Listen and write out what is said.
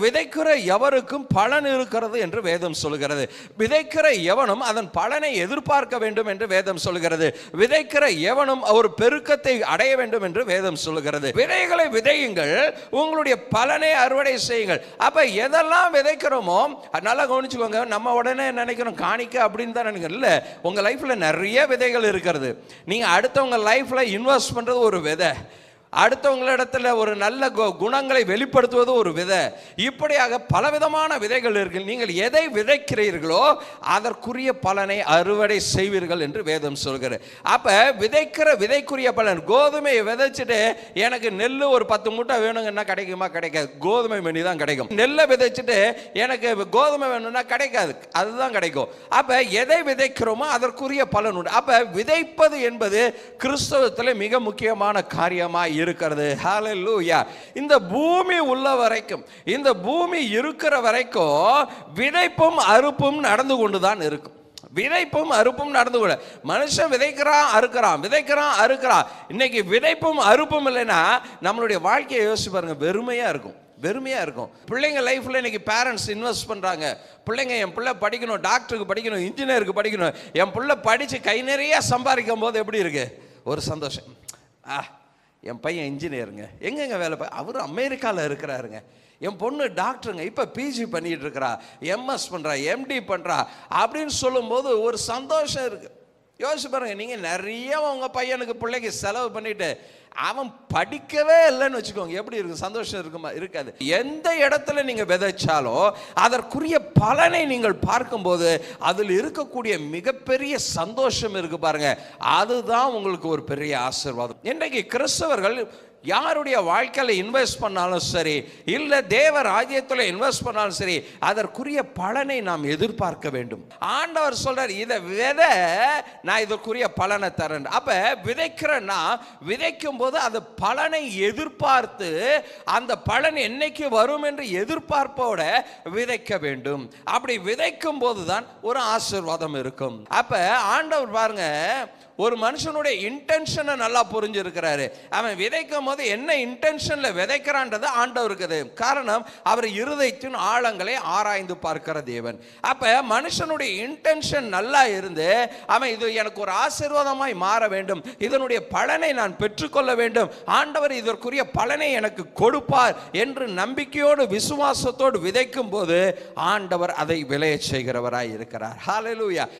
விதைக்கிற எவருக்கும் பலன் இருக்கிறது என்று வேதம் சொல்கிறது. விதைக்கிற எவனும் அதன் பலனை எதிர்பார்க்க வேண்டும் என்று வேதம் சொல்கிறது. விதைக்கிற எவனும் ஒரு பெருக்கத்தை அடைய வேண்டும் என்று வேதம் சொல்கிறது. விதைகளை விதையுங்கள், உங்களுடைய பலனை அறுவடை செய்யுங்கள். அப்ப எதெல்லாம் விதைக்கிறோமோ நல்லா கவனிச்சுக்கோங்க. நம்ம உடனே நினைக்கிறோம் காணிக்க அப்படின்னு தான் நினைக்கிறோம். இல்ல, உங்க லைஃப்ல நிறைய விதைகள் இருக்கிறது. நீங்க அடுத்தவங்க லைஃப்ல இன்வெஸ்ட் பண்றது ஒரு விதை, அடுத்தவங்களிடத்துல ஒரு நல்ல குணங்களை வெளிப்படுத்துவது ஒரு விதை. இப்படியாக பலவிதமான விதைகள் இருக்கு. நீங்கள் எதை விதைக்கிறீர்களோ அதற்குரிய பலனை அறுவடை செய்வீர்கள் என்று வேதம் சொல்கிறது. அப்ப விதைக்கிற விதைக்குரிய பலன். கோதுமையை விதைச்சிட்டு எனக்கு நெல் ஒரு 10 மூட்டை வேணுங்கன்னா கிடைக்குமா? கிடைக்காது. கோதுமை மணி தான் கிடைக்கும். நெல்லை விதைச்சிட்டு எனக்கு கோதுமை வேணும்னா கிடைக்காது, அதுதான் கிடைக்கும். அப்ப எதை விதைக்கிறோமோ அதற்குரிய பலன் உண்டு. அப்ப விதைப்பது என்பது கிறிஸ்தவத்தில் மிக முக்கியமான காரியமாக இருக்கிறது. ஹல்லேலூயா. இந்த பூமி உள்ள வரைக்கும், இந்த பூமி இருக்கிற வரைக்கும் விதைப்பும் அறுப்பும் நடந்து கொண்டுதான் இருக்கும். விதைப்பும் அறுப்பும் நடந்து கூட. மனுஷன் விதைக்கிறான் அறுக்கிறான், விதைக்கிறான் அறுக்கிறான். இன்னைக்கு விதைப்பும் அறுப்பும் இல்லைன்னா நம்மளுடைய வாழ்க்கையை யோசிச்சு பாருங்க, வெறுமையா இருக்கும். வெறுமையாக இருக்கும். பிள்ளைங்க லைஃப்பில் இன்றைக்கி பேரண்ட்ஸ் இன்வெஸ்ட் பண்ணுறாங்க. பிள்ளைங்க என் பிள்ளை படிக்கணும், டாக்டருக்கு படிக்கணும், இன்ஜினியருக்கு படிக்கணும். என் பிள்ளை படித்து கை நிறைய சம்பாதிக்கும் போது எப்படி இருக்கு? ஒரு சந்தோஷம். என் பையன் இன்ஜினியருங்க, எங்கெங்க வேலை அவர் அமெரிக்காவில் இருக்கிறாருங்க. என் பொண்ணு டாக்டருங்க, இப்போ பிஜி பண்ணிட்டு இருக்கிறா, எம்எஸ் பண்ணுறா, எம்டி பண்ணுறா அப்படின்னு சொல்லும்போது ஒரு சந்தோஷம் இருக்குது. யோசிச்சு பாருங்க, நீங்கள் நிறைய உங்கள் பையனுக்கு பிள்ளைக்கு செலவு பண்ணிட்டு அவன் படிக்கவே இல்லைன்னு வச்சுக்கோங்க, எப்படி இருக்கும்? சந்தோஷம் இருக்குமா? இருக்காது. எந்த இடத்துல நீங்க விதைச்சாலும் அதற்குரிய பலனை நீங்கள் பார்க்கும்போது அதில் இருக்கக்கூடிய மிகப்பெரிய சந்தோஷம் இருக்கு பாருங்க, அதுதான் உங்களுக்கு ஒரு பெரிய ஆசீர்வாதம். இன்றைக்கு கிறிஸ்தவர்கள் யாருடைய வாழ்க்கையில் இன்வெஸ்ட் பண்ணாலும் சரி, இல்லை தேவ ராஜ்யத்தில் இன்வெஸ்ட் பண்ணாலும் சரி, அதற்குரிய பலனை நாம் எதிர்பார்க்க வேண்டும். ஆண்டவர் சொல்றார், இதை விதை, நான் இதற்குரிய பலனை தரேன். அப்ப விதைக்கிறேன்னா விதைக்கும் போது அது பலனை எதிர்பார்த்து, அந்த பலன் என்னைக்கு வரும் என்று எதிர்பார்ப்போட விதைக்க வேண்டும். அப்படி விதைக்கும் போதுதான் ஒரு ஆசீர்வாதம் இருக்கும். அப்ப ஆண்டவர் பாருங்க, ஒரு மனுஷனுடைய இன்டென்ஷனை நல்லா புரிஞ்சிருக்கிறாரு. அவன் விதைக்கும் போது என்ன இன்டென்ஷன்ல விதைக்கிறான்றது ஆண்டவருக்கு. காரணம், அவர் இருதயத்தின் ஆழங்களை ஆராய்ந்து பார்க்கிற தேவன். அப்ப மனுஷனுடைய இன்டென்ஷன் நல்லா இருந்து அவன் இது எனக்கு ஒரு ஆசீர்வாதமாய் மாற வேண்டும், இதனுடைய பலனை நான் பெற்றுக்கொள்ள வேண்டும், ஆண்டவர் இதற்குரிய பலனை எனக்கு கொடுப்பார் என்று நம்பிக்கையோடு விசுவாசத்தோடு விதைக்கும் போது ஆண்டவர் அதை விளைய செய்கிறவராய் இருக்கிறார். ஹல்லேலூயா.